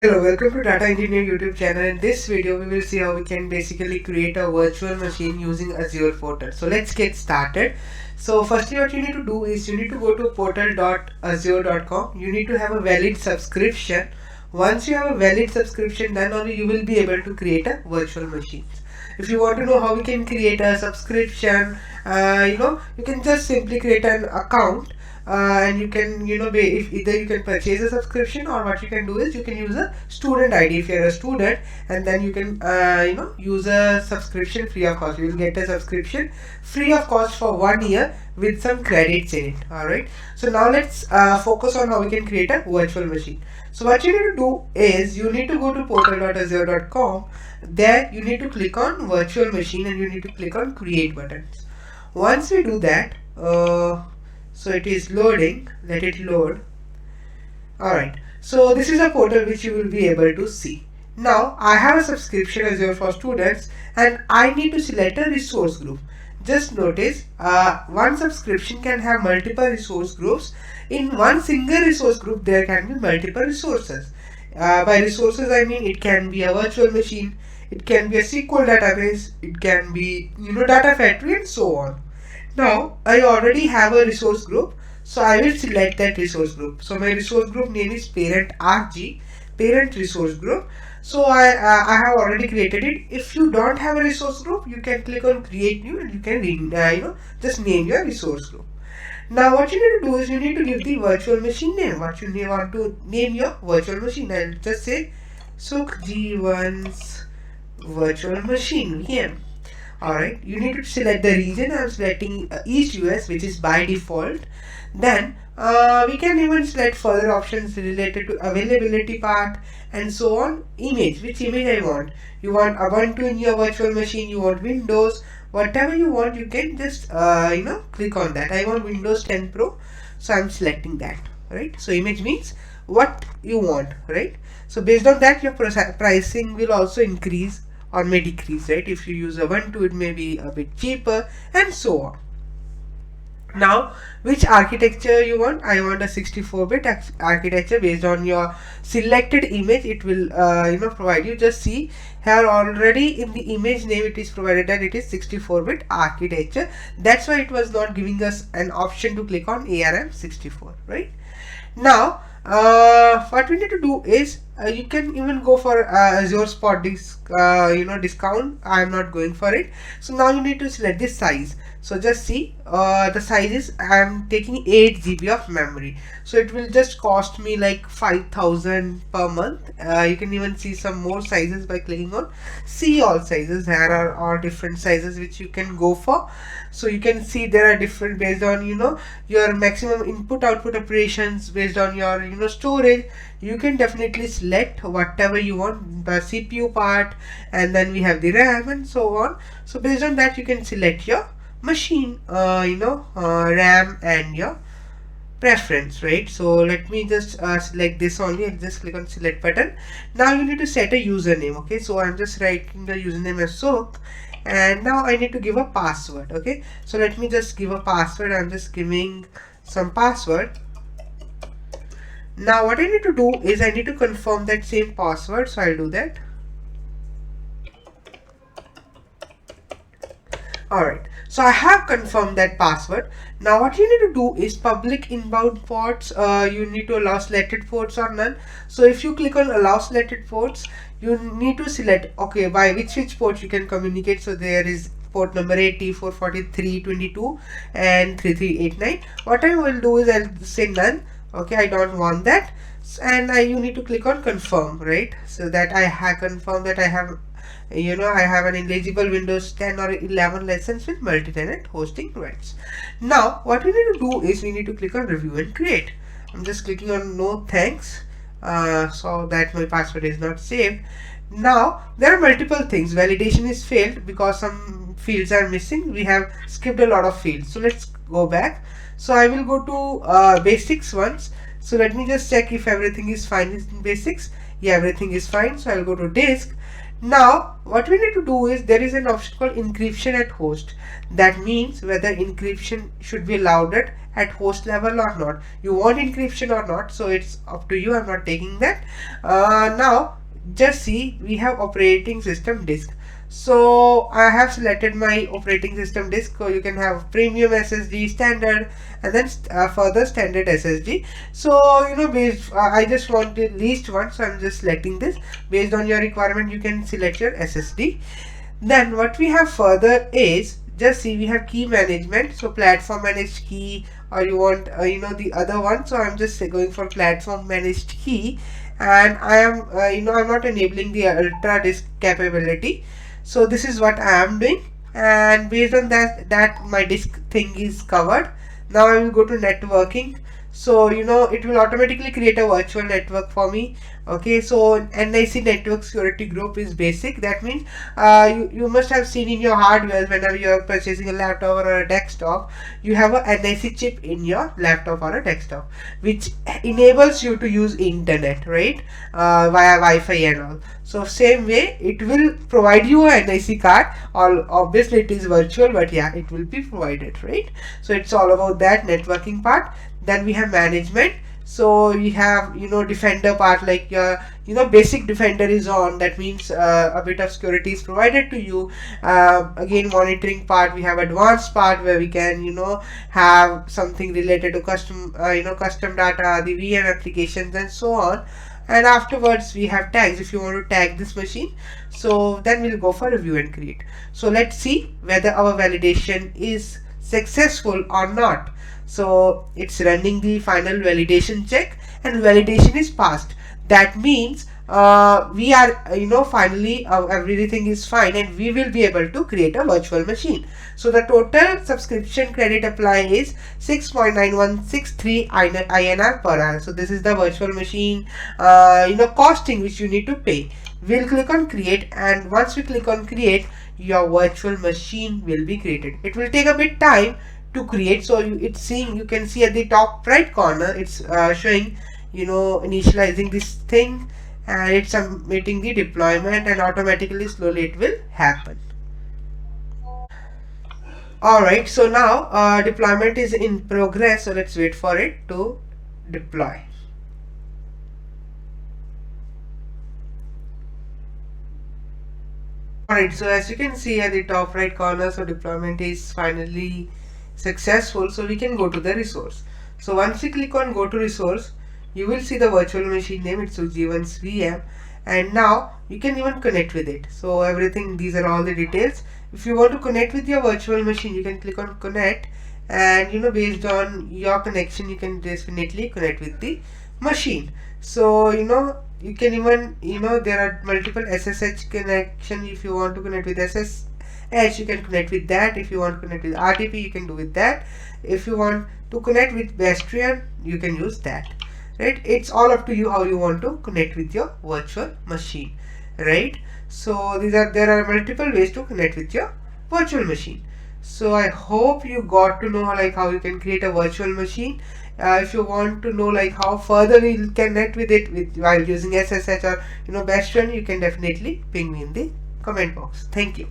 Hello, welcome to Data Engineer YouTube channel. In this video, we will see how we can basically create a virtual machine using Azure Portal. So let's get started. So firstly, what you need to do is you need to go to portal.azure.com. You need to have a valid subscription. Once you have a valid subscription, then only you will be able to create a virtual machine. If you want to know how we can create a subscription, you can just simply create an account, and you can if either you can purchase a subscription, or what you can do is you can use a student ID if you're a student, and then you can use a subscription free of cost. You will get a subscription free of cost for 1 year with some credits in it. All right, so now let's focus on how we can create a virtual machine. So what you need to do is you need to go to portal.azure.com. There you need to click on virtual machine and you need to click on create buttons. Once we do that, so it is loading, let it load. Alright, so this is a portal which you will be able to see. Now I have a subscription Azure for Students and I need to select a resource group. Just notice one subscription can have multiple resource groups. In one single resource group there can be multiple resources. By resources I mean it can be a virtual machine, it can be a SQL database, it can be data factory and so on. Now I already have a resource group, so I will select that resource group. So my resource group name is parent RG, parent resource group. So I have already created it. If you don't have a resource group, you can click on create new and you can just name your resource group. Now what you need to do is you need to give the virtual machine name. What you want to name your virtual machine. I'll just say Sukh G1's virtual machine VM. Alright, you need to select the region. I'm selecting East US, which is by default. Then we can even select further options related to availability part and so on. Image, which image I want. You want Ubuntu in your virtual machine, you want Windows, whatever you want, you can just click on that. I want Windows 10 Pro, so I'm selecting that. Right, so image means what you want, right? So based on that your pricing will also increase or may decrease, right? If you use a Ubuntu, it may be a bit cheaper and so on. Now which architecture you want? I want a 64-bit architecture. Based on your selected image it will provide you. Just see here already in the image name it is provided that it is 64-bit architecture. That's why it was not giving us an option to click on ARM64, right? Now what we need to do is you can even go for Azure Spot discount. I am not going for it. So now you need to select this size. So just see the size is I am taking 8 GB of memory. So it will just cost me like 5,000 per month. You can even see some more sizes by clicking on see all sizes. There are all different sizes which you can go for. So you can see there are different based on your maximum input output operations, based on your storage. You can definitely select whatever you want, the CPU part, and then we have the RAM and so on. So based on that you can select your machine RAM and your preference, right? So let me just select this only and just click on select button. Now you need to set a username. Okay, so I'm just writing the username as Sukh, and now I need to give a password. Okay, so let me just give a password. I'm just giving some password. Now what I need to do is I need to confirm that same password, so I'll do that. Alright, so I have confirmed that password. Now what you need to do is public inbound ports, you need to allow selected ports or none. So if you click on allow selected ports, you need to select okay by which port you can communicate. So there is port number 80, 443, 22 and 3389. What I will do is I'll say none. Okay, I don't want that, and you need to click on confirm, right? So that I have confirmed that I have I have an eligible Windows 10 or 11 license with multi-tenant hosting rights. Now what we need to do is we need to click on review and create. I'm just clicking on no thanks, so that my password is not saved. Now there are multiple things. Validation is failed because some fields are missing. We have skipped a lot of fields, so let's go back. So I will go to basics once. So let me just check if everything is fine in basics. Yeah, everything is fine. So I'll go to disk. Now what we need to do is there is an option called encryption at host. That means whether encryption should be allowed at host level or not. You want encryption or not, so it's up to you. I'm not taking that. Now just see, we have operating system disk. So I have selected my operating system disk. So you can have premium SSD, standard, and then further standard SSD. So based I just want the least one, so I'm just selecting this. Based on your requirement, you can select your SSD. Then what we have further is, just see, we have key management, so platform managed key, or you want the other one. So I'm just going for platform managed key, and I am I'm not enabling the ultra disk capability. So this is what I am doing, and based on that my disk thing is covered. Now I will go to networking. So it will automatically create a virtual network for me. Okay, so NIC network security group is basic. That means you must have seen in your hardware, whenever you are purchasing a laptop or a desktop, you have a NIC chip in your laptop or a desktop, which enables you to use internet, right, via Wi-Fi and all. So same way it will provide you a NIC card. All obviously it is virtual, but yeah, it will be provided, right? So it's all about that networking part. Then we have management. So we have defender part, like your basic defender is on. That means a bit of security is provided to you. Again, monitoring part, we have advanced part where we can have something related to custom custom data, the VM applications, and so on. And afterwards we have tags, if you want to tag this machine. So then we'll go for review and create. So let's see whether our validation is successful or not. So it's running the final validation check, and validation is passed. That means we are finally everything is fine, and we will be able to create a virtual machine. So the total subscription credit apply is 6.9163 INR per hour. So this is the virtual machine costing which you need to pay. We'll click on create, and once we click on create, your virtual machine will be created. It will take a bit time to create. So you can see at the top right corner, it's showing initializing this thing, and it's submitting the deployment, and automatically slowly it will happen. Alright, so now deployment is in progress, so let's wait for it to deploy. Alright, so as you can see at the top right corner, so deployment is finally successful. So we can go to the resource. So once you click on go to resource, you will see the virtual machine name, it's Ujjivan's VM, and now you can even connect with it. So everything, these are all the details. If you want to connect with your virtual machine, you can click on connect, and based on your connection, you can definitely connect with the machine. So you can even there are multiple SSH connection. If you want to connect with SSH, you can connect with that. If you want to connect with RTP, you can do with that. If you want to connect with Bastion, you can use that, right? It's all up to you how you want to connect with your virtual machine, right? So there are multiple ways to connect with your virtual machine. So I hope you got to know like how you can create a virtual machine. If you want to know like how further you connect with it while using SSH or Bastion, you can definitely ping me in the comment box. Thank you.